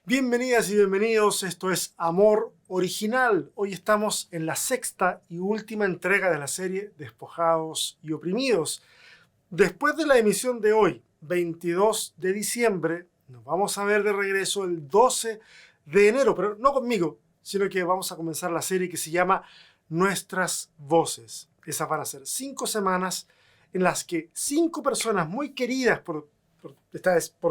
Bienvenidas y bienvenidos, esto es Amor Original. Hoy estamos en la sexta y última entrega de la serie Despojados y Oprimidos. Después de la emisión de hoy, 22 de diciembre, nos vamos a ver de regreso el 12 de enero, pero no conmigo, sino que vamos a comenzar la serie que se llama Nuestras Voces. Esas van a ser 5 semanas en las que 5 personas muy queridas por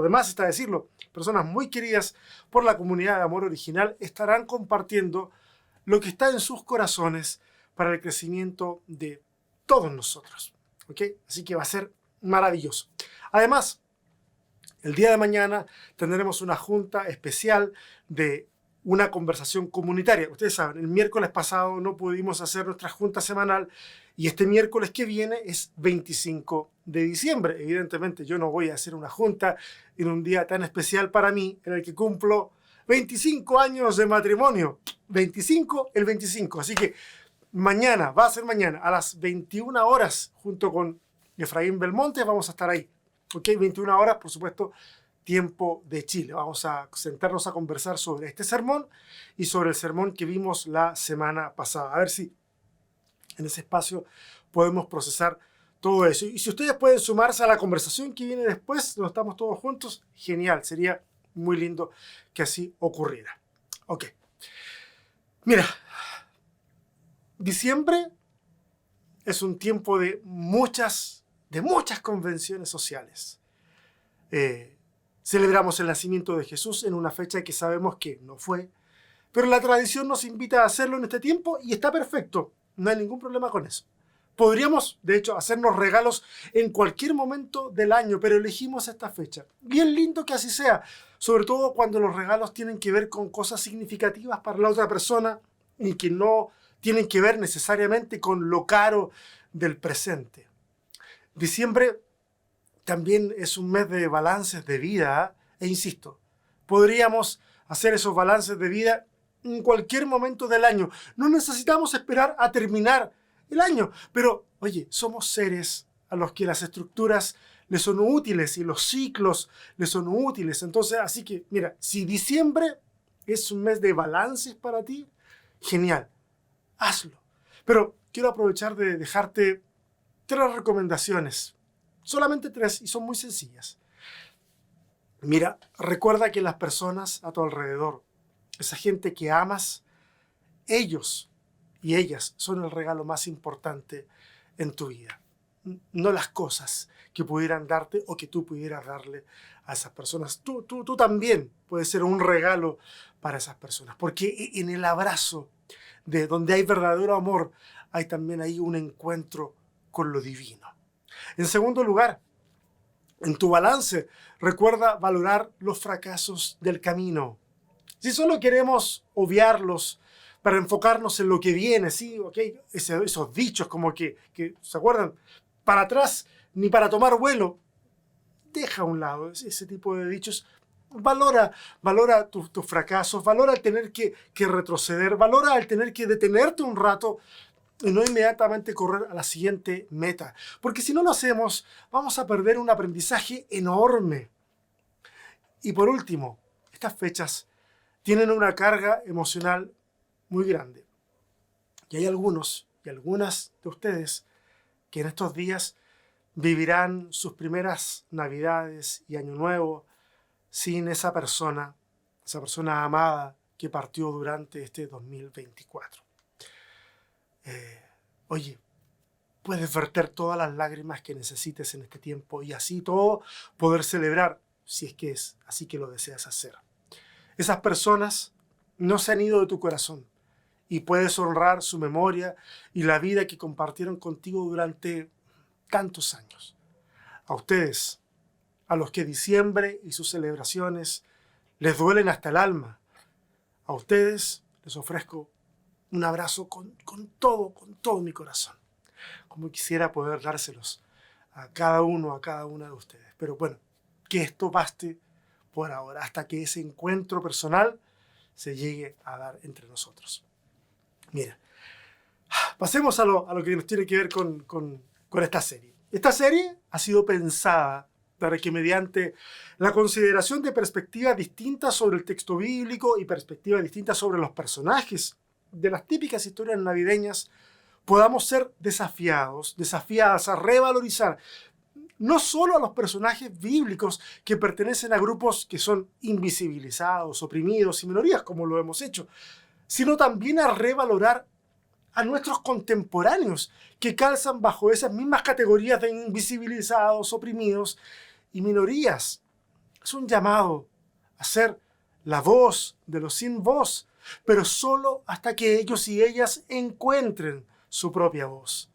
demás está decirlo, personas muy queridas por la comunidad de Amor Original estarán compartiendo lo que está en sus corazones para el crecimiento de todos nosotros. ¿Ok? Así que va a ser maravilloso. Además, el día de mañana tendremos una junta especial de una conversación comunitaria. Ustedes saben, el miércoles pasado no pudimos hacer nuestra junta semanal y este miércoles que viene es 25 de diciembre. Evidentemente yo no voy a hacer una junta en un día tan especial para mí en el que cumplo 25 años de matrimonio. 25 el 25. Así que mañana, va a ser mañana a las 21 horas junto con Efraín Belmonte vamos a estar ahí. ¿Ok? 21 horas, por supuesto, tiempo de Chile. Vamos a sentarnos a conversar sobre este sermón y sobre el sermón que vimos la semana pasada. A ver si en ese espacio podemos procesar todo eso. Y si ustedes pueden sumarse a la conversación que viene después, donde estamos todos juntos, genial. Sería muy lindo que así ocurriera. Ok. Mira, diciembre es un tiempo de muchas convenciones sociales. Celebramos el nacimiento de Jesús en una fecha que sabemos que no fue, pero la tradición nos invita a hacerlo en este tiempo y está perfecto, no hay ningún problema con eso. Podríamos, de hecho, hacernos regalos en cualquier momento del año, pero elegimos esta fecha. Bien lindo que así sea, sobre todo cuando los regalos tienen que ver con cosas significativas para la otra persona y que no tienen que ver necesariamente con lo caro del presente. Diciembre también es un mes de balances de vida, e insisto, podríamos hacer esos balances de vida en cualquier momento del año. No necesitamos esperar a terminar el año, pero oye, somos seres a los que las estructuras les son útiles y los ciclos les son útiles. Entonces, así que, mira, si diciembre es un mes de balances para ti, genial, hazlo. Pero quiero aprovechar de dejarte 3 recomendaciones. Solamente 3 y son muy sencillas. Mira, recuerda que las personas a tu alrededor, esa gente que amas, ellos y ellas son el regalo más importante en tu vida. No las cosas que pudieran darte o que tú pudieras darle a esas personas. Tú también puedes ser un regalo para esas personas. Porque en el abrazo de donde hay verdadero amor, hay también ahí un encuentro con lo divino. En segundo lugar, en tu balance, recuerda valorar los fracasos del camino. Si solo queremos obviarlos para enfocarnos en lo que viene, ¿sí? Okay. Esos dichos como que, ¿se acuerdan? Para atrás ni para tomar vuelo. Deja a un lado ese tipo de dichos. Valora tus fracasos, valora el tener que retroceder, valora el tener que detenerte un rato y no inmediatamente correr a la siguiente meta. Porque si no lo hacemos, vamos a perder un aprendizaje enorme. Y por último, estas fechas tienen una carga emocional muy grande. Y hay algunos y algunas de ustedes que en estos días vivirán sus primeras Navidades y Año Nuevo sin esa persona amada que partió durante este 2024. Oye, puedes verter todas las lágrimas que necesites en este tiempo y así todo poder celebrar, si es que es así que lo deseas hacer. Esas personas no se han ido de tu corazón y puedes honrar su memoria y la vida que compartieron contigo durante tantos años. A ustedes, a los que diciembre y sus celebraciones les duelen hasta el alma, a ustedes les ofrezco un abrazo con todo mi corazón. Como quisiera poder dárselos a cada uno, a cada una de ustedes. Pero bueno, que esto baste por ahora, hasta que ese encuentro personal se llegue a dar entre nosotros. Mira, pasemos a lo que nos tiene que ver con esta serie. Esta serie ha sido pensada para que mediante la consideración de perspectivas distintas sobre el texto bíblico y perspectivas distintas sobre los personajes de las típicas historias navideñas, podamos ser desafiadas a revalorizar no solo a los personajes bíblicos que pertenecen a grupos que son invisibilizados, oprimidos y minorías, como lo hemos hecho, sino también a revalorar a nuestros contemporáneos que calzan bajo esas mismas categorías de invisibilizados, oprimidos y minorías. Es un llamado a ser la voz de los sin voz, pero solo hasta que ellos y ellas encuentren su propia voz.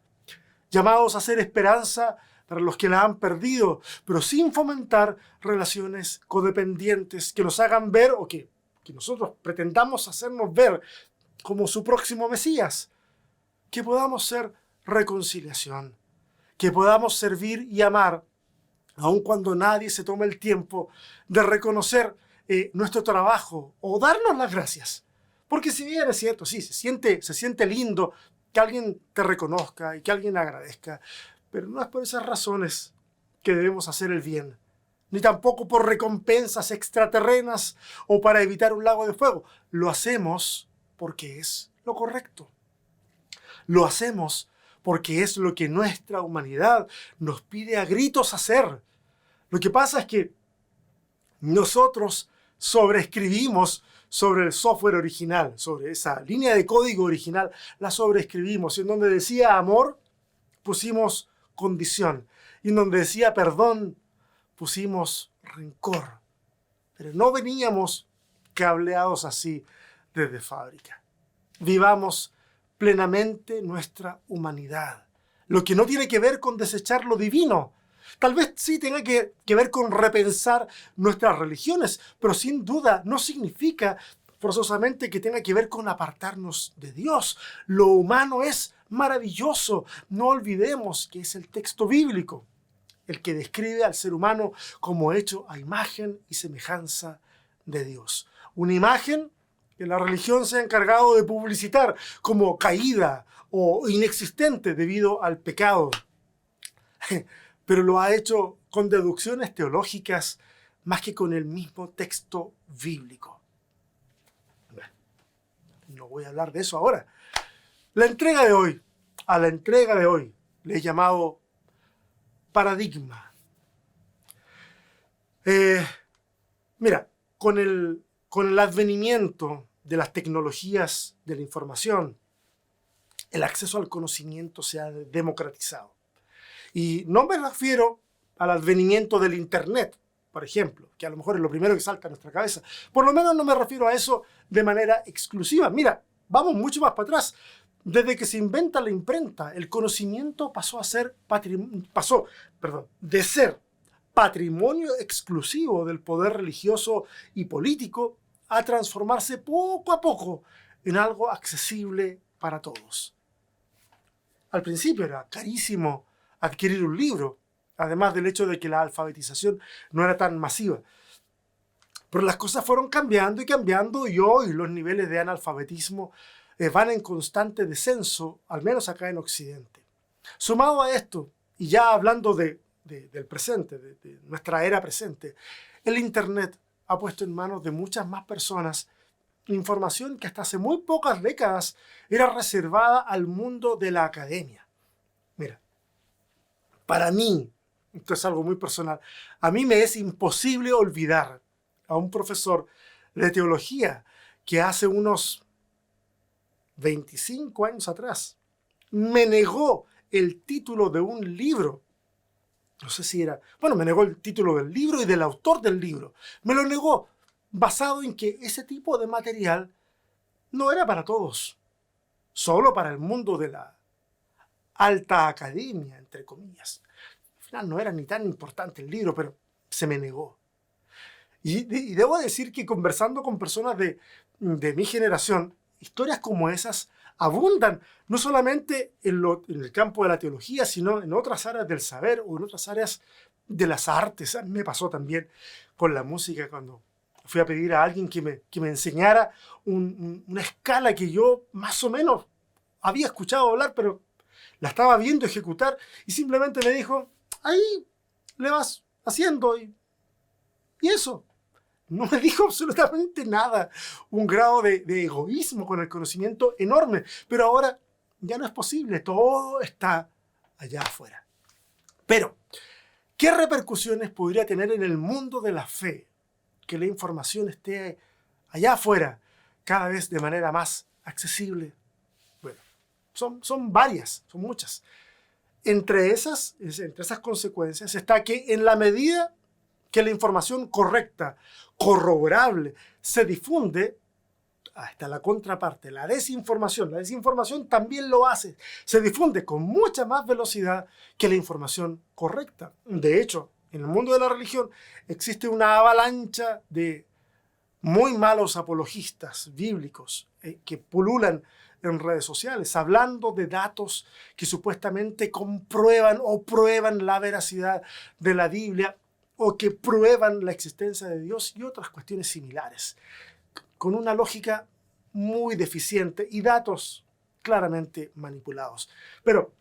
Llamados a ser esperanza para los que la han perdido, pero sin fomentar relaciones codependientes que nos hagan ver o que nosotros pretendamos hacernos ver como su próximo Mesías. Que podamos ser reconciliación, que podamos servir y amar, aun cuando nadie se tome el tiempo de reconocer nuestro trabajo o darnos las gracias. Porque si bien es cierto, sí, se siente lindo que alguien te reconozca y que alguien agradezca, pero no es por esas razones que debemos hacer el bien, ni tampoco por recompensas extraterrenas o para evitar un lago de fuego. Lo hacemos porque es lo correcto. Lo hacemos porque es lo que nuestra humanidad nos pide a gritos hacer. Lo que pasa es que nosotros sobreescribimos sobre el software original, sobre esa línea de código original, la sobreescribimos. Y en donde decía amor, pusimos condición. Y en donde decía perdón, pusimos rencor. Pero no veníamos cableados así desde fábrica. Vivamos plenamente nuestra humanidad. Lo que no tiene que ver con desechar lo divino. Tal vez sí tenga que ver con repensar nuestras religiones, pero sin duda no significa forzosamente que tenga que ver con apartarnos de Dios. Lo humano es maravilloso. No olvidemos que es el texto bíblico el que describe al ser humano como hecho a imagen y semejanza de Dios. Una imagen que la religión se ha encargado de publicitar como caída o inexistente debido al pecado. Pero lo ha hecho con deducciones teológicas más que con el mismo texto bíblico. Bueno, no voy a hablar de eso ahora. A la entrega de hoy, le he llamado paradigma. Mira, con el advenimiento de las tecnologías de la información, el acceso al conocimiento se ha democratizado. Y no me refiero al advenimiento del Internet, por ejemplo, que a lo mejor es lo primero que salta a nuestra cabeza. Por lo menos no me refiero a eso de manera exclusiva. Mira, vamos mucho más para atrás. Desde que se inventa la imprenta, el conocimiento pasó de ser patrimonio exclusivo del poder religioso y político a transformarse poco a poco en algo accesible para todos. Al principio era carísimo adquirir un libro, además del hecho de que la alfabetización no era tan masiva. Pero las cosas fueron cambiando y hoy los niveles de analfabetismo van en constante descenso, al menos acá en Occidente. Sumado a esto, y ya hablando del presente, de nuestra era presente, el Internet ha puesto en manos de muchas más personas información que hasta hace muy pocas décadas era reservada al mundo de la academia. Mira, para mí, esto es algo muy personal, a mí me es imposible olvidar a un profesor de teología que hace unos 25 años atrás me negó el título de un libro. No sé si era... Bueno, me negó el título del libro y del autor del libro. Me lo negó basado en que ese tipo de material no era para todos, solo para el mundo de la alta academia, entre comillas. Al final no era ni tan importante el libro, pero se me negó. Y debo decir que conversando con personas de mi generación, historias como esas abundan, no solamente en el campo de la teología, sino en otras áreas del saber o en otras áreas de las artes. A mí me pasó también con la música cuando fui a pedir a alguien que me enseñara una escala que yo más o menos había escuchado hablar, pero la estaba viendo ejecutar y simplemente me dijo, ahí le vas haciendo y eso. No me dijo absolutamente nada. Un grado de egoísmo con el conocimiento enorme. Pero ahora ya no es posible. Todo está allá afuera. Pero, ¿qué repercusiones podría tener en el mundo de la fe que la información esté allá afuera cada vez de manera más accesible? Bueno, son varias, son muchas. Entre esas consecuencias está que en la medida que la información correcta, corroborable, se difunde, hasta la contraparte, la desinformación. La desinformación también lo hace. Se difunde con mucha más velocidad que la información correcta. De hecho, en el mundo de la religión existe una avalancha de muy malos apologistas bíblicos que pululan en redes sociales, hablando de datos que supuestamente comprueban o prueban la veracidad de la Biblia o que prueban la existencia de Dios y otras cuestiones similares, con una lógica muy deficiente y datos claramente manipulados. Pero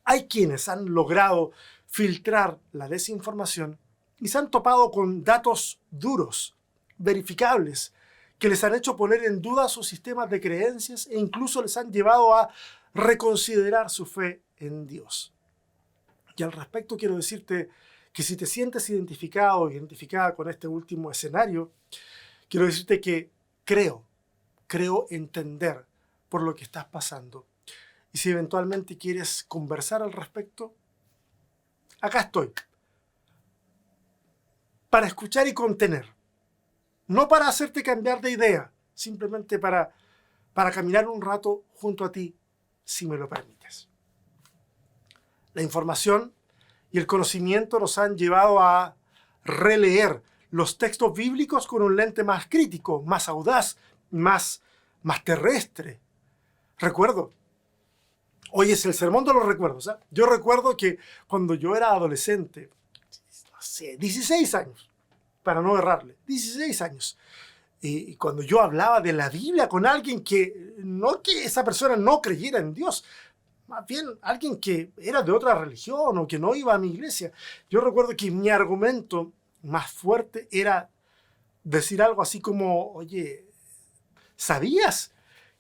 hay quienes han logrado filtrar la desinformación y se han topado con datos duros, verificables, que les han hecho poner en duda sus sistemas de creencias e incluso les han llevado a reconsiderar su fe en Dios. Y al respecto quiero decirte que si te sientes identificado o identificada con este último escenario, quiero decirte que creo entender por lo que estás pasando. Y si eventualmente quieres conversar al respecto, acá estoy. Para escuchar y contener. No para hacerte cambiar de idea, simplemente para caminar un rato junto a ti, si me lo permites. La información y el conocimiento nos han llevado a releer los textos bíblicos con un lente más crítico, más audaz, más terrestre. Recuerdo, hoy es el sermón de los recuerdos. Yo recuerdo que cuando yo era adolescente, no sé, 16 años, para no errarle, 16 años, y cuando yo hablaba de la Biblia con alguien que esa persona no creyera en Dios, más bien alguien que era de otra religión o que no iba a mi iglesia, yo recuerdo que mi argumento más fuerte era decir algo así como, oye, ¿sabías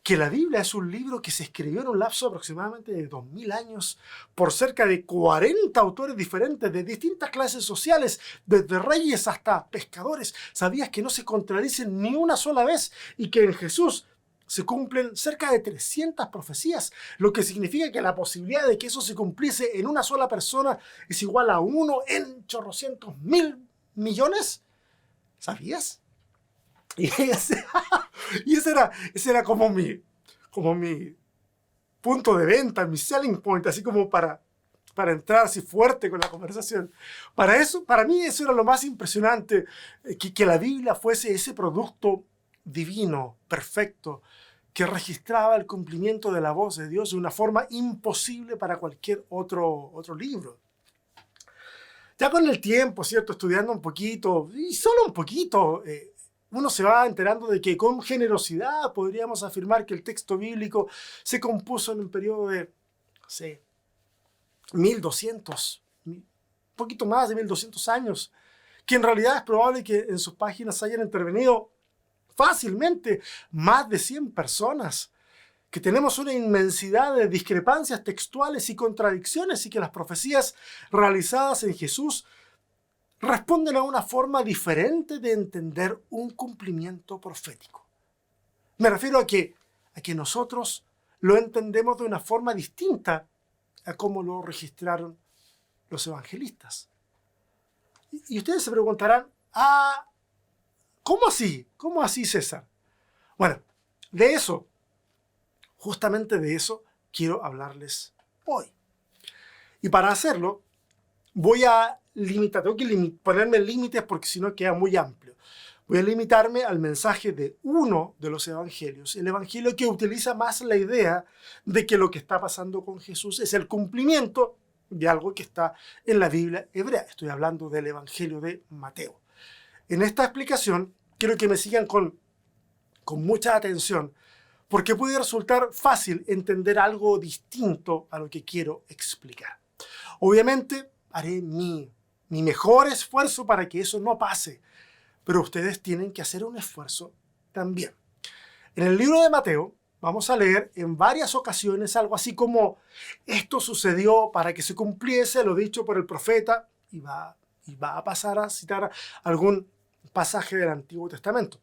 que la Biblia es un libro que se escribió en un lapso aproximadamente de 2000 años por cerca de 40 autores diferentes de distintas clases sociales, desde reyes hasta pescadores? ¿Sabías que no se contradicen ni una sola vez y que en Jesús se cumplen cerca de 300 profecías, lo que significa que la posibilidad de que eso se cumpliese en una sola persona es igual a 1 en chorrocientos mil millones? ¿Sabías? Y ese era como mi punto de venta, mi selling point, así como para entrar así fuerte con la conversación. Para mí eso era lo más impresionante, que la Biblia fuese ese producto divino, perfecto, que registraba el cumplimiento de la voz de Dios de una forma imposible para cualquier otro libro. Ya con el tiempo, ¿cierto? Estudiando un poquito, y solo un poquito, uno se va enterando de que con generosidad podríamos afirmar que el texto bíblico se compuso en un periodo de, no sé, 1200, un poquito más de 1200 años, que en realidad es probable que en sus páginas hayan intervenido fácilmente más de 100 personas, que tenemos una inmensidad de discrepancias textuales y contradicciones y que las profecías realizadas en Jesús responden a una forma diferente de entender un cumplimiento profético. Me refiero a que nosotros lo entendemos de una forma distinta a cómo lo registraron los evangelistas. Y ustedes se preguntarán, ¿cómo así? ¿Cómo así, César? Bueno, justamente de eso quiero hablarles hoy. Y para hacerlo, voy a tengo que ponerme límites porque si no queda muy amplio. Voy a limitarme al mensaje de uno de los evangelios, el evangelio que utiliza más la idea de que lo que está pasando con Jesús es el cumplimiento de algo que está en la Biblia hebrea. Estoy hablando del evangelio de Mateo. En esta explicación quiero que me sigan con mucha atención porque puede resultar fácil entender algo distinto a lo que quiero explicar. Obviamente haré mi mi mejor esfuerzo para que eso no pase, pero ustedes tienen que hacer un esfuerzo también. En el libro de Mateo vamos a leer en varias ocasiones algo así como: esto sucedió para que se cumpliese lo dicho por el profeta, y va a pasar a citar algún pasaje del Antiguo Testamento.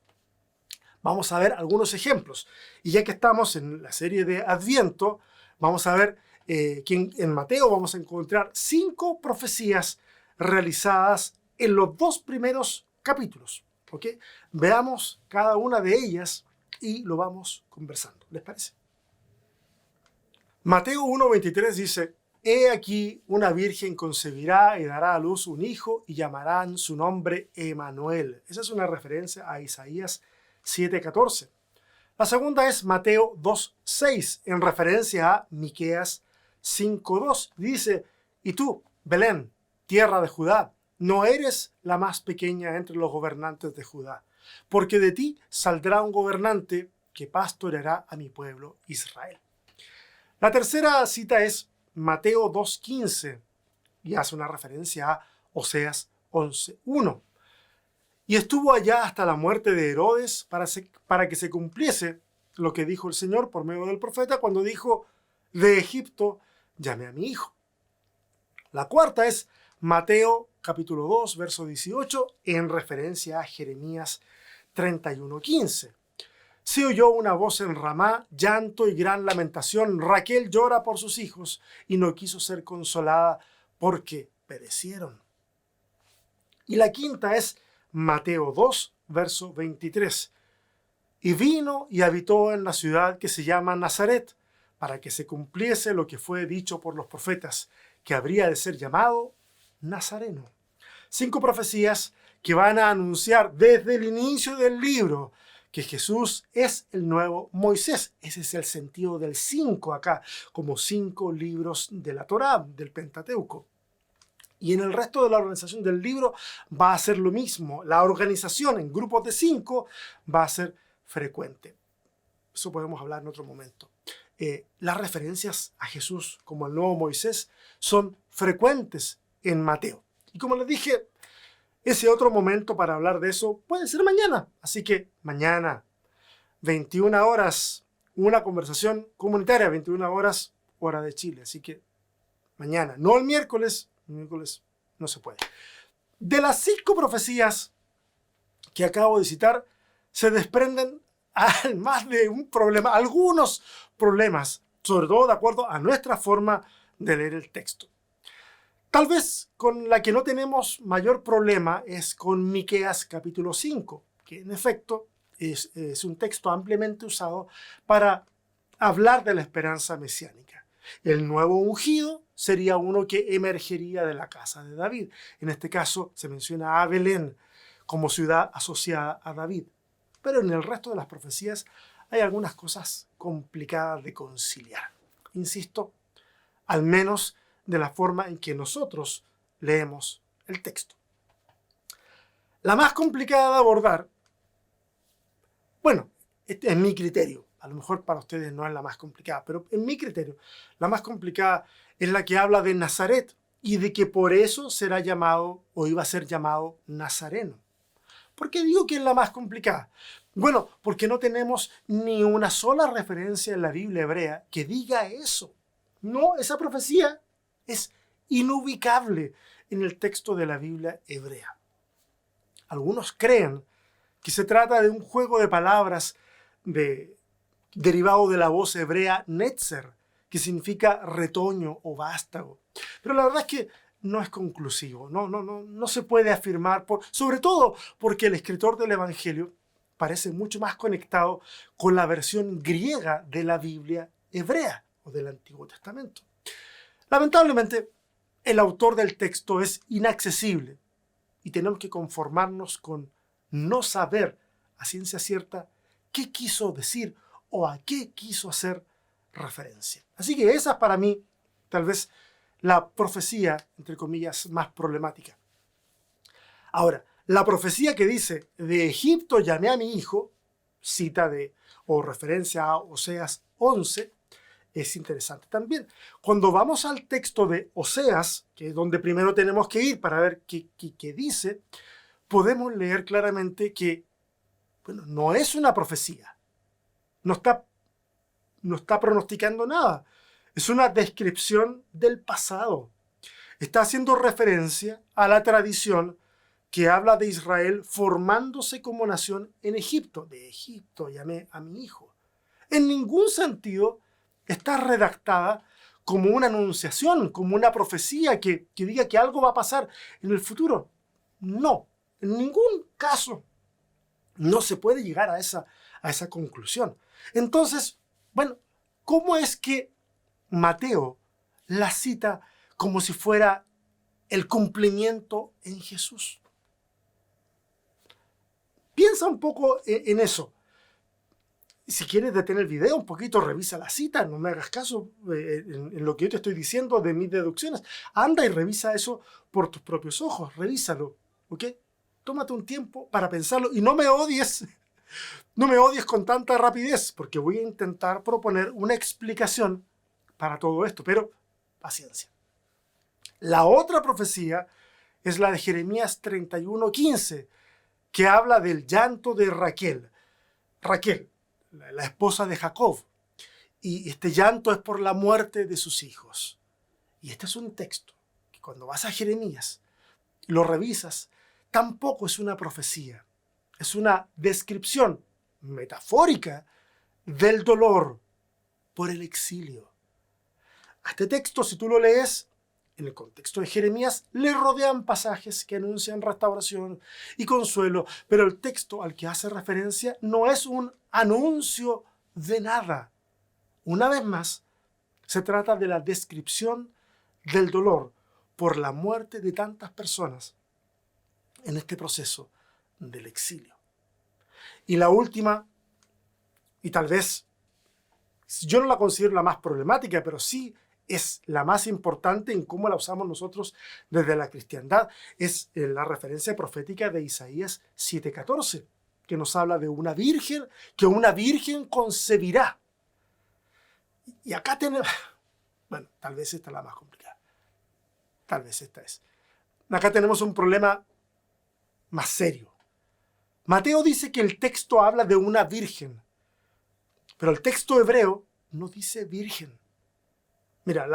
Vamos a ver algunos ejemplos. Y ya que estamos en la serie de Adviento, vamos a ver que en Mateo vamos a encontrar 5 profecías realizadas en los 2 primeros capítulos. ¿Ok? Veamos cada una de ellas y lo vamos conversando. ¿Les parece? Mateo 1:23 dice: He aquí una virgen concebirá y dará a luz un hijo y llamarán su nombre Emanuel. Esa es una referencia a Isaías 7:14. La segunda es Mateo 2:6, en referencia a Miqueas 5:2. Dice: Y tú, Belén, tierra de Judá, no eres la más pequeña entre los gobernantes de Judá, porque de ti saldrá un gobernante que pastoreará a mi pueblo Israel. La tercera cita es Mateo 2:15 y hace una referencia a Oseas 11:1. Y estuvo allá hasta la muerte de Herodes para que se cumpliese lo que dijo el Señor por medio del profeta cuando dijo: de Egipto llamé a mi hijo. La cuarta es Mateo capítulo 2, verso 18, en referencia a Jeremías 31:15. Se oyó una voz en Ramá, llanto y gran lamentación. Raquel llora por sus hijos y no quiso ser consolada porque perecieron. Y la quinta es Mateo 2, verso 23. Y vino y habitó en la ciudad que se llama Nazaret, para que se cumpliese lo que fue dicho por los profetas, que habría de ser llamado Nazareno. 5 profecías que van a anunciar desde el inicio del libro que Jesús es el nuevo Moisés. Ese es el sentido del 5 acá, como 5 libros de la Torá, del Pentateuco. Y en el resto de la organización del libro va a ser lo mismo. La organización en grupos de 5 va a ser frecuente. Eso podemos hablar en otro momento. Las referencias a Jesús como el nuevo Moisés son frecuentes en Mateo. Y como les dije, ese otro momento para hablar de eso puede ser mañana. Así que mañana, 21 horas, una conversación comunitaria, 21 horas, hora de Chile. Así que mañana, no el miércoles no se puede. De las 5 profecías que acabo de citar, se desprenden más de un problema, algunos problemas, sobre todo de acuerdo a nuestra forma de leer el texto. Tal vez con la que no tenemos mayor problema es con Miqueas capítulo 5, que en efecto es un texto ampliamente usado para hablar de la esperanza mesiánica. El nuevo ungido sería uno que emergería de la casa de David. En este caso se menciona a Belén como ciudad asociada a David. Pero en el resto de las profecías hay algunas cosas complicadas de conciliar. Insisto, al menos de la forma en que nosotros leemos el texto. La más complicada de abordar, bueno, este es mi criterio, a lo mejor para ustedes no es la más complicada, pero en mi criterio, la más complicada es la que habla de Nazaret y de que por eso será llamado o iba a ser llamado Nazareno. ¿Por qué digo que es la más complicada? Bueno, porque no tenemos ni una sola referencia en la Biblia hebrea que diga eso. No, esa profecía es inubicable en el texto de la Biblia hebrea. Algunos creen que se trata de un juego de palabras derivado de la voz hebrea netzer, que significa retoño o vástago. Pero la verdad es que no es conclusivo, no se puede afirmar, sobre todo porque el escritor del Evangelio parece mucho más conectado con la versión griega de la Biblia hebrea o del Antiguo Testamento. Lamentablemente, el autor del texto es inaccesible y tenemos que conformarnos con no saber a ciencia cierta qué quiso decir o a qué quiso hacer referencia. Así que esa es para mí tal vez la profecía, entre comillas, más problemática. Ahora, la profecía que dice, de Egipto llamé a mi hijo, cita o referencia a Oseas 11, es interesante también. Cuando vamos al texto de Oseas, que es donde primero tenemos que ir para ver qué dice, podemos leer claramente que, bueno, no es una profecía, no está pronosticando nada, es una descripción del pasado. Está haciendo referencia a la tradición que habla de Israel formándose como nación en Egipto. De Egipto llamé a mi hijo. En ningún sentido está redactada como una anunciación, como una profecía que diga que algo va a pasar en el futuro. No, en ningún caso no se puede llegar a esa conclusión. Entonces, bueno, ¿cómo es que Mateo la cita como si fuera el cumplimiento en Jesús? Piensa un poco en eso. Si quieres detener el video un poquito, revisa la cita, no me hagas caso en lo que yo te estoy diciendo de mis deducciones. Anda y revisa eso por tus propios ojos, revísalo, ¿ok? Tómate un tiempo para pensarlo y no me odies con tanta rapidez, porque voy a intentar proponer una explicación para todo esto, pero paciencia. La otra profecía es la de Jeremías 31:15, que habla del llanto de Raquel. Raquel, la esposa de Jacob. Y este llanto es por la muerte de sus hijos. Y este es un texto que cuando vas a Jeremías, lo revisas, tampoco es una profecía. Es una descripción metafórica del dolor por el exilio. A este texto, si tú lo lees, en el contexto de Jeremías, le rodean pasajes que anuncian restauración y consuelo, pero el texto al que hace referencia no es un anuncio de nada. Una vez más, se trata de la descripción del dolor por la muerte de tantas personas en este proceso del exilio. Y la última, y tal vez yo no la considero la más problemática, pero sí es la más importante en cómo la usamos nosotros desde la cristiandad, es la referencia profética de Isaías 7:14, que nos habla de una virgen, que una virgen concebirá. Y acá tenemos, bueno, tal vez esta es la más complicada, tal vez esta es. Acá tenemos un problema más serio. Mateo dice que el texto habla de una virgen, pero el texto hebreo no dice virgen. Mira,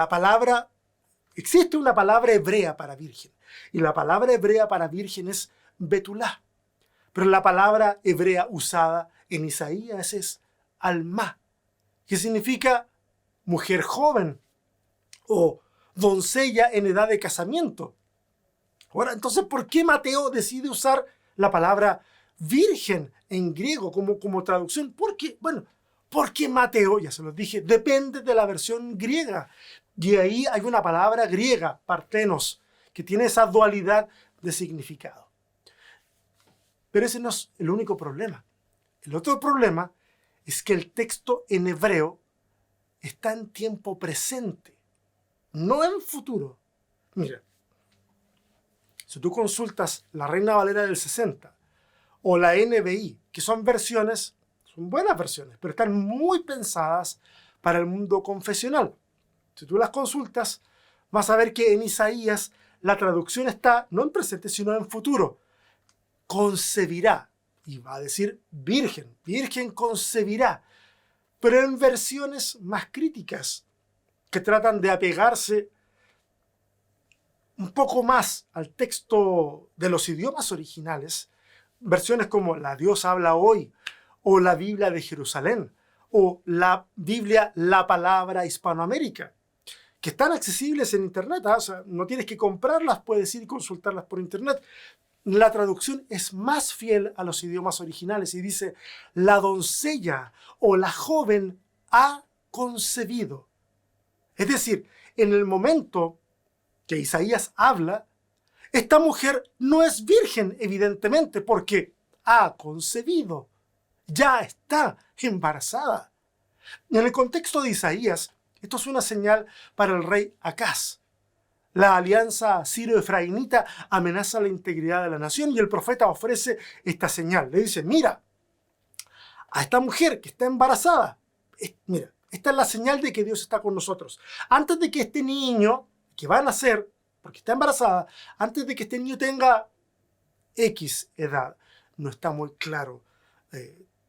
existe una palabra hebrea para virgen, y la palabra hebrea para virgen es betulá, pero la palabra hebrea usada en Isaías es alma, que significa mujer joven o doncella en edad de casamiento. Ahora, entonces, ¿por qué Mateo decide usar la palabra virgen en griego como traducción? Porque Mateo, ya se los dije, depende de la versión griega. Y ahí hay una palabra griega, partenos, que tiene esa dualidad de significado. Pero ese no es el único problema. El otro problema es que el texto en hebreo está en tiempo presente, no en futuro. Mira, si tú consultas la Reina Valera del 60 o la NBI, que son buenas versiones, pero están muy pensadas para el mundo confesional. Si tú las consultas, vas a ver que en Isaías la traducción está no en presente, sino en futuro. Concebirá, y va a decir virgen, virgen concebirá, pero en versiones más críticas, que tratan de apegarse un poco más al texto de los idiomas originales, versiones como La Dios habla hoy, o la Biblia de Jerusalén, o la Biblia La Palabra Hispanoamérica, que están accesibles en Internet, o sea, no tienes que comprarlas, puedes ir y consultarlas por Internet. La traducción es más fiel a los idiomas originales y dice, la doncella o la joven ha concebido. Es decir, en el momento que Isaías habla, esta mujer no es virgen, evidentemente, porque ha concebido. Ya está embarazada. En el contexto de Isaías, esto es una señal para el rey Acaz. La alianza sirio-efraimita amenaza la integridad de la nación y el profeta ofrece esta señal. Le dice, mira, a esta mujer que está embarazada, mira, Esta es la señal de que Dios está con nosotros. Antes de que este niño, que va a nacer, porque está embarazada, antes de que este niño tenga X edad, no está muy claro.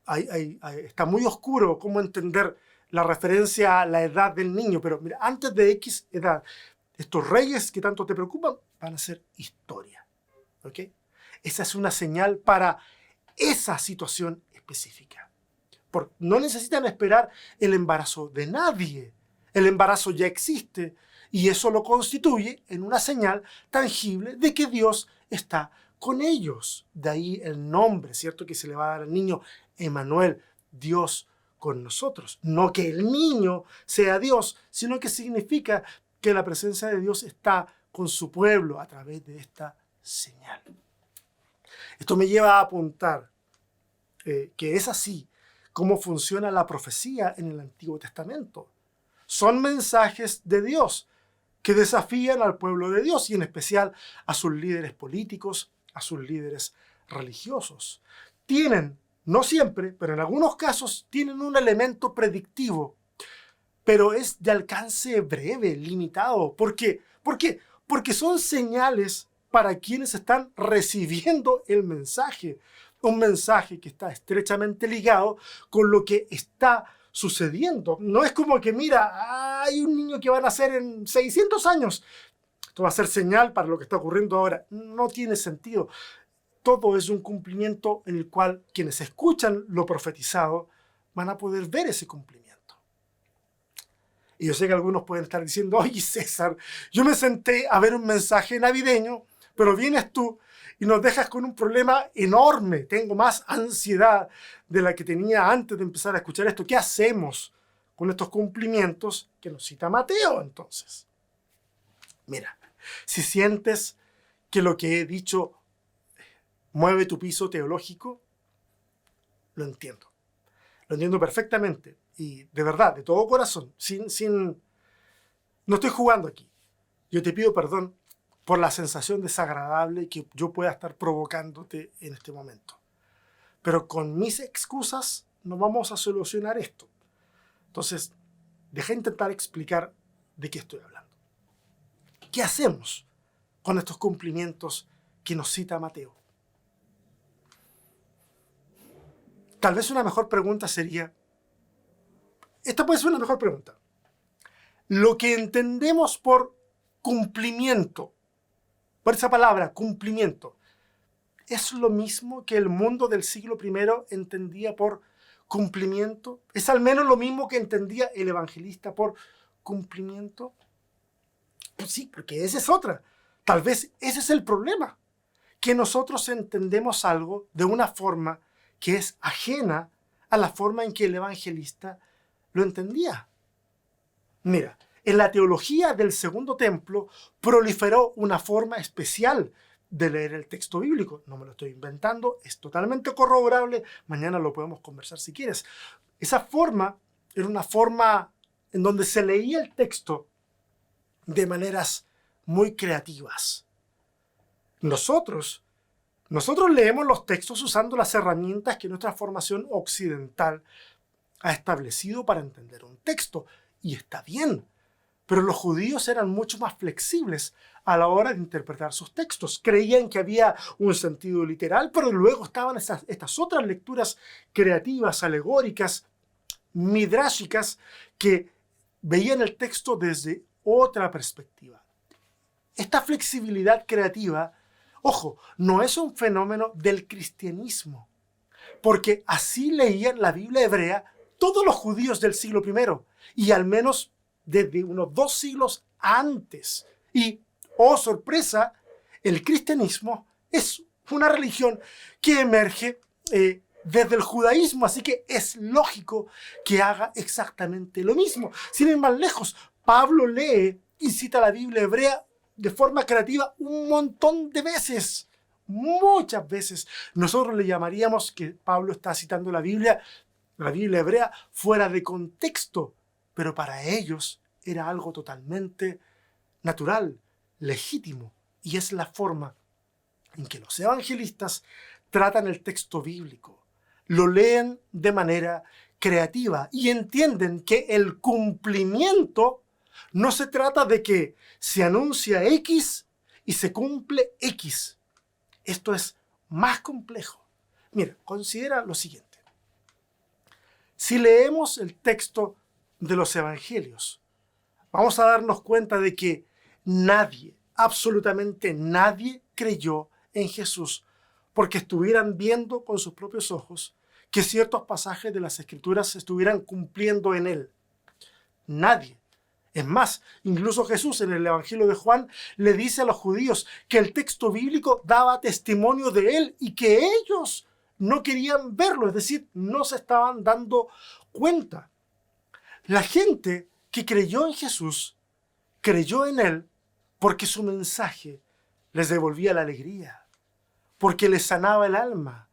Está muy oscuro cómo entender la referencia a la edad del niño, pero mira, antes de X edad, estos reyes que tanto te preocupan van a ser historia. ¿Ok? Esa es una señal para esa situación específica. No necesitan esperar el embarazo de nadie. El embarazo ya existe y eso lo constituye en una señal tangible de que Dios está con ellos. De ahí el nombre, ¿cierto?, que se le va a dar al niño, Emmanuel, Dios con nosotros. No que el niño sea Dios, sino que significa que la presencia de Dios está con su pueblo a través de esta señal. Esto me lleva a apuntar que es así como funciona la profecía en el Antiguo Testamento. Son mensajes de Dios que desafían al pueblo de Dios y en especial a sus líderes políticos, a sus líderes religiosos. Tienen, no siempre, pero en algunos casos, tienen un elemento predictivo, pero es de alcance breve, limitado. ¿Por qué? ¿Por qué? Porque son señales para quienes están recibiendo el mensaje. Un mensaje que está estrechamente ligado con lo que está sucediendo. No es como que, mira, hay un niño que va a nacer en 600 años. Esto va a ser señal para lo que está ocurriendo ahora. No tiene sentido. Todo es un cumplimiento en el cual quienes escuchan lo profetizado van a poder ver ese cumplimiento. Y yo sé que algunos pueden estar diciendo, oye César, yo me senté a ver un mensaje navideño, pero vienes tú y nos dejas con un problema enorme. Tengo más ansiedad de la que tenía antes de empezar a escuchar esto. ¿Qué hacemos con estos cumplimientos que nos cita Mateo entonces? Mira, si sientes que lo que he dicho mueve tu piso teológico, lo entiendo. Lo entiendo perfectamente y de verdad, de todo corazón, no estoy jugando aquí. Yo te pido perdón por la sensación desagradable que yo pueda estar provocándote en este momento. Pero con mis excusas no vamos a solucionar esto. Entonces, deja intentar explicar de qué estoy hablando. ¿Qué hacemos con estos cumplimientos que nos cita Mateo? Tal vez una mejor pregunta sería, esta puede ser una mejor pregunta. Lo que entendemos por cumplimiento, por esa palabra, cumplimiento, ¿es lo mismo que el mundo del siglo I entendía por cumplimiento? ¿Es al menos lo mismo que entendía el evangelista por cumplimiento? Pues sí, porque esa es otra. Tal vez ese es el problema, que nosotros entendemos algo de una forma que es ajena a la forma en que el evangelista lo entendía. Mira, en la teología del Segundo Templo proliferó una forma especial de leer el texto bíblico. No me lo estoy inventando, es totalmente corroborable. Mañana lo podemos conversar si quieres. Esa forma era una forma en donde se leía el texto de maneras muy creativas. Nosotros leemos los textos usando las herramientas que nuestra formación occidental ha establecido para entender un texto. Y está bien. Pero los judíos eran mucho más flexibles a la hora de interpretar sus textos. Creían que había un sentido literal, pero luego estaban estas otras lecturas creativas, alegóricas, midráshicas, que veían el texto desde otra perspectiva. Esta flexibilidad creativa, ojo, no es un fenómeno del cristianismo, porque así leían la Biblia hebrea todos los judíos del siglo I, y al menos desde unos 2 siglos antes. Y, oh sorpresa, el cristianismo es una religión que emerge desde el judaísmo, así que es lógico que haga exactamente lo mismo. Sin ir más lejos, Pablo lee y cita la Biblia hebrea de forma creativa un montón de veces, muchas veces. Nosotros le llamaríamos que Pablo está citando la Biblia hebrea fuera de contexto, pero para ellos era algo totalmente natural, legítimo, y es la forma en que los evangelistas tratan el texto bíblico. Lo leen de manera creativa y entienden que el cumplimiento no se trata de que se anuncia X y se cumple X. Esto es más complejo. Mira, considera lo siguiente. Si leemos el texto de los evangelios, vamos a darnos cuenta de que nadie, absolutamente nadie, creyó en Jesús porque estuvieran viendo con sus propios ojos que ciertos pasajes de las Escrituras se estuvieran cumpliendo en él. Nadie. Es más, incluso Jesús en el Evangelio de Juan le dice a los judíos que el texto bíblico daba testimonio de él y que ellos no querían verlo, es decir, no se estaban dando cuenta. La gente que creyó en Jesús, creyó en él porque su mensaje les devolvía la alegría, porque les sanaba el alma,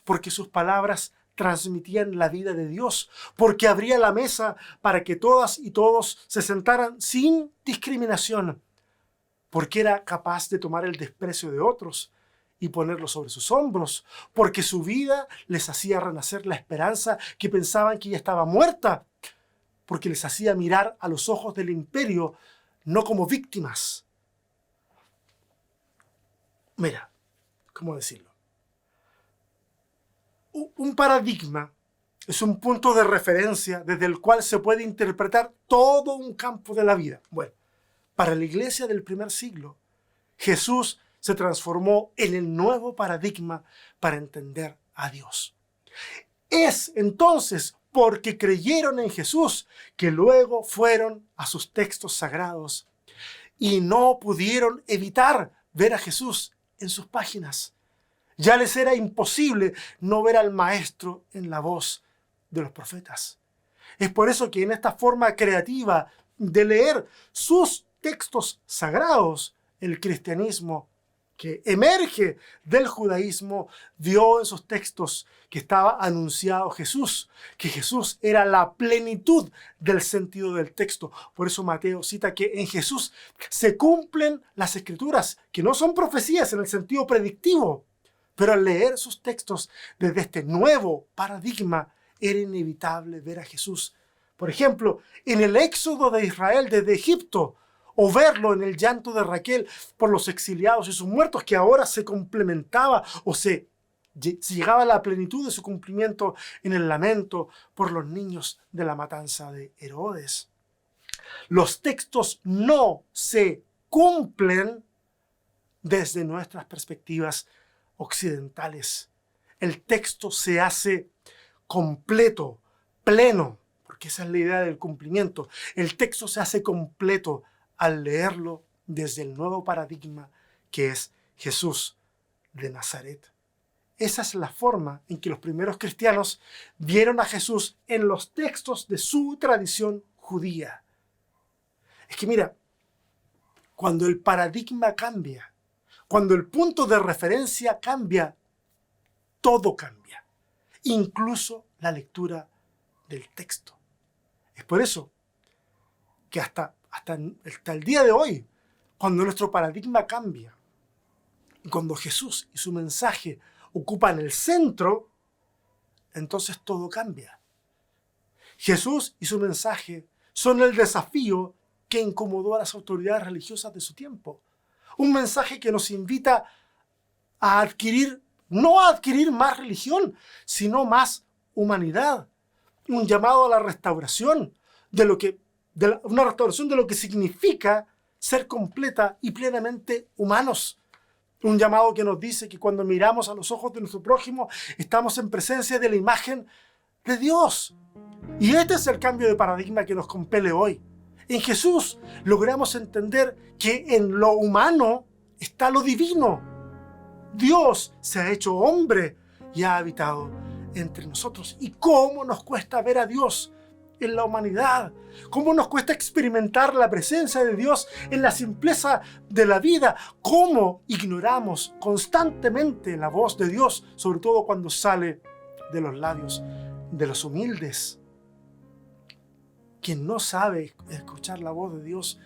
porque sus palabras transmitían la vida de Dios, porque abría la mesa para que todas y todos se sentaran sin discriminación, porque era capaz de tomar el desprecio de otros y ponerlo sobre sus hombros, porque su vida les hacía renacer la esperanza que pensaban que ya estaba muerta, porque les hacía mirar a los ojos del imperio no como víctimas. Mira, ¿cómo decirlo? Un paradigma es un punto de referencia desde el cual se puede interpretar todo un campo de la vida. Bueno, para la iglesia del primer siglo, Jesús se transformó en el nuevo paradigma para entender a Dios. Es entonces porque creyeron en Jesús que luego fueron a sus textos sagrados y no pudieron evitar ver a Jesús en sus páginas. Ya les era imposible no ver al Maestro en la voz de los profetas. Es por eso que en esta forma creativa de leer sus textos sagrados, el cristianismo que emerge del judaísmo vio en sus textos que estaba anunciado Jesús, que Jesús era la plenitud del sentido del texto. Por eso Mateo cita que en Jesús se cumplen las escrituras, que no son profecías en el sentido predictivo, pero al leer sus textos desde este nuevo paradigma era inevitable ver a Jesús. Por ejemplo, en el éxodo de Israel desde Egipto, o verlo en el llanto de Raquel por los exiliados y sus muertos, que ahora se complementaba o se llegaba a la plenitud de su cumplimiento en el lamento por los niños de la matanza de Herodes. Los textos no se cumplen desde nuestras perspectivas occidentales. El texto se hace completo, pleno, porque esa es la idea del cumplimiento. El texto se hace completo al leerlo desde el nuevo paradigma que es Jesús de Nazaret. Esa es la forma en que los primeros cristianos vieron a Jesús en los textos de su tradición judía. Es que mira, cuando el paradigma cambia, cuando el punto de referencia cambia, todo cambia, incluso la lectura del texto. Es por eso que hasta el día de hoy, cuando nuestro paradigma cambia, y cuando Jesús y su mensaje ocupan el centro, entonces todo cambia. Jesús y su mensaje son el desafío que incomodó a las autoridades religiosas de su tiempo. Un mensaje que nos invita a adquirir, no a adquirir más religión, sino más humanidad. Un llamado a la restauración una restauración de lo que significa ser completa y plenamente humanos. Un llamado que nos dice que cuando miramos a los ojos de nuestro prójimo, estamos en presencia de la imagen de Dios. Y este es el cambio de paradigma que nos compele hoy. En Jesús logramos entender que en lo humano está lo divino. Dios se ha hecho hombre y ha habitado entre nosotros. ¿Y cómo nos cuesta ver a Dios en la humanidad? ¿Cómo nos cuesta experimentar la presencia de Dios en la simpleza de la vida? ¿Cómo ignoramos constantemente la voz de Dios, sobre todo cuando sale de los labios de los humildes? Quien no sabe escuchar la voz de Dios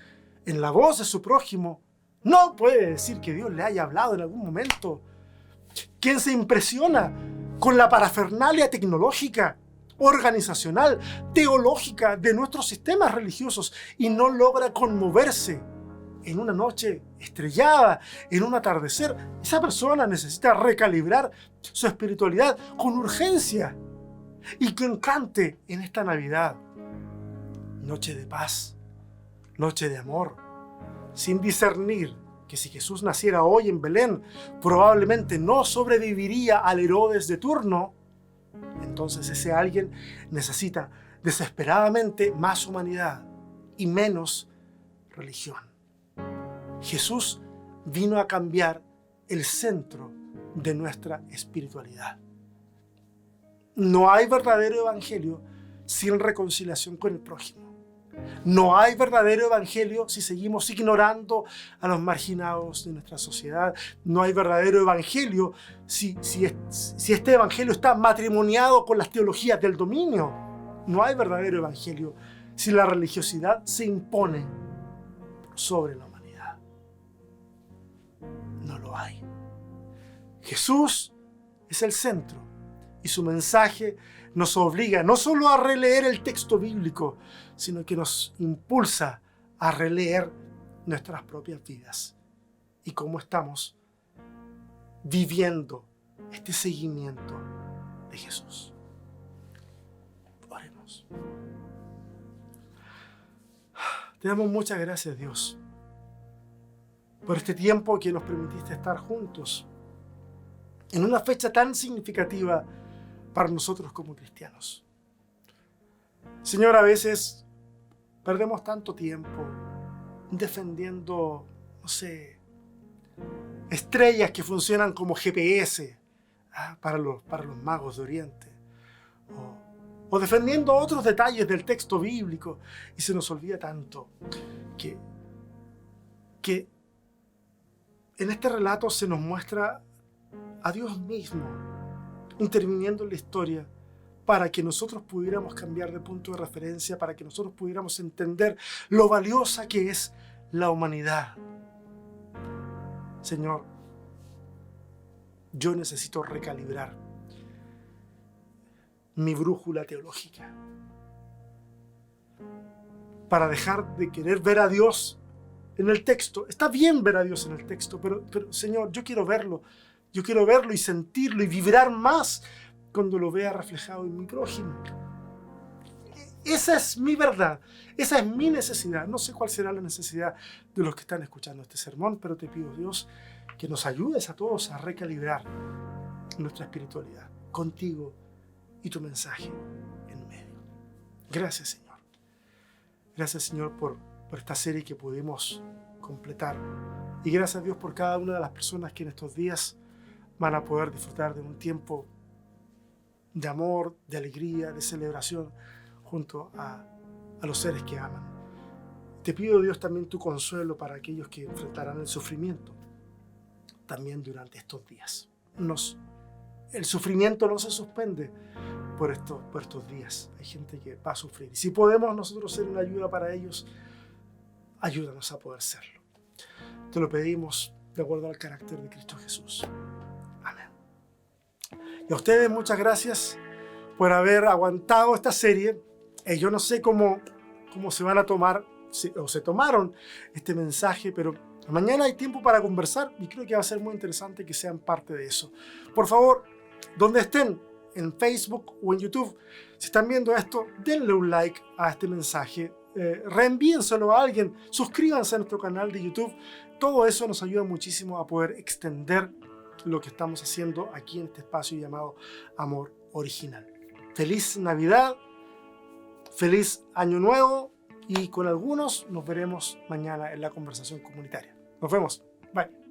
en la voz de su prójimo, no puede decir que Dios le haya hablado en algún momento. Quien se impresiona con la parafernalia tecnológica organizacional, teológica de nuestros sistemas religiosos y no logra conmoverse en una noche estrellada, en un atardecer, esa persona necesita recalibrar su espiritualidad con urgencia. Y quien cante en esta Navidad, noche de paz, noche de amor, sin discernir que si Jesús naciera hoy en Belén, probablemente no sobreviviría al Herodes de turno, entonces ese alguien necesita desesperadamente más humanidad y menos religión. Jesús vino a cambiar el centro de nuestra espiritualidad. No hay verdadero evangelio sin reconciliación con el prójimo. No hay verdadero evangelio si seguimos ignorando a los marginados de nuestra sociedad. No hay verdadero evangelio si este evangelio está matrimoniado con las teologías del dominio. No hay verdadero evangelio si la religiosidad se impone sobre la humanidad. No lo hay. Jesús es el centro y su mensaje nos obliga no solo a releer el texto bíblico, sino que nos impulsa a releer nuestras propias vidas y cómo estamos viviendo este seguimiento de Jesús. Oremos. Te damos muchas gracias, Dios, por este tiempo que nos permitiste estar juntos en una fecha tan significativa para nosotros como cristianos. Señor, a veces perdemos tanto tiempo defendiendo, estrellas que funcionan como GPS para los magos de Oriente, o defendiendo otros detalles del texto bíblico, y se nos olvida tanto que en este relato se nos muestra a Dios mismo interviniendo en la historia para que nosotros pudiéramos cambiar de punto de referencia, para que nosotros pudiéramos entender lo valiosa que es la humanidad. Señor, yo necesito recalibrar mi brújula teológica para dejar de querer ver a Dios en el texto. Está bien ver a Dios en el texto, pero Señor, yo quiero verlo y sentirlo y vibrar más cuando lo vea reflejado en mi prójimo. Esa es mi verdad, esa es mi necesidad. No sé cuál será la necesidad de los que están escuchando este sermón, pero te pido, Dios, que nos ayudes a todos a recalibrar nuestra espiritualidad contigo y tu mensaje en medio. Gracias, Señor. Gracias, Señor, por esta serie que pudimos completar. Y gracias, Dios, por cada una de las personas que en estos días van a poder disfrutar de un tiempo de amor, de alegría, de celebración junto a los seres que aman. Te pido, Dios, también tu consuelo para aquellos que enfrentarán el sufrimiento también durante estos días. El sufrimiento no se suspende por estos días. Hay gente que va a sufrir. Y si podemos nosotros ser una ayuda para ellos, ayúdanos a poder serlo. Te lo pedimos de acuerdo al carácter de Cristo Jesús. Amén. Y a ustedes muchas gracias por haber aguantado esta serie. Yo no sé cómo se van a tomar o se tomaron este mensaje, pero mañana hay tiempo para conversar y creo que va a ser muy interesante que sean parte de eso. Por favor, donde estén, en Facebook o en YouTube, si están viendo esto, denle un like a este mensaje, reenvíenselo a alguien, suscríbanse a nuestro canal de YouTube. Todo eso nos ayuda muchísimo a poder extender lo que estamos haciendo aquí en este espacio llamado Amor Original. Feliz Navidad, feliz Año Nuevo y con algunos nos veremos mañana en la conversación comunitaria. Nos vemos. Bye.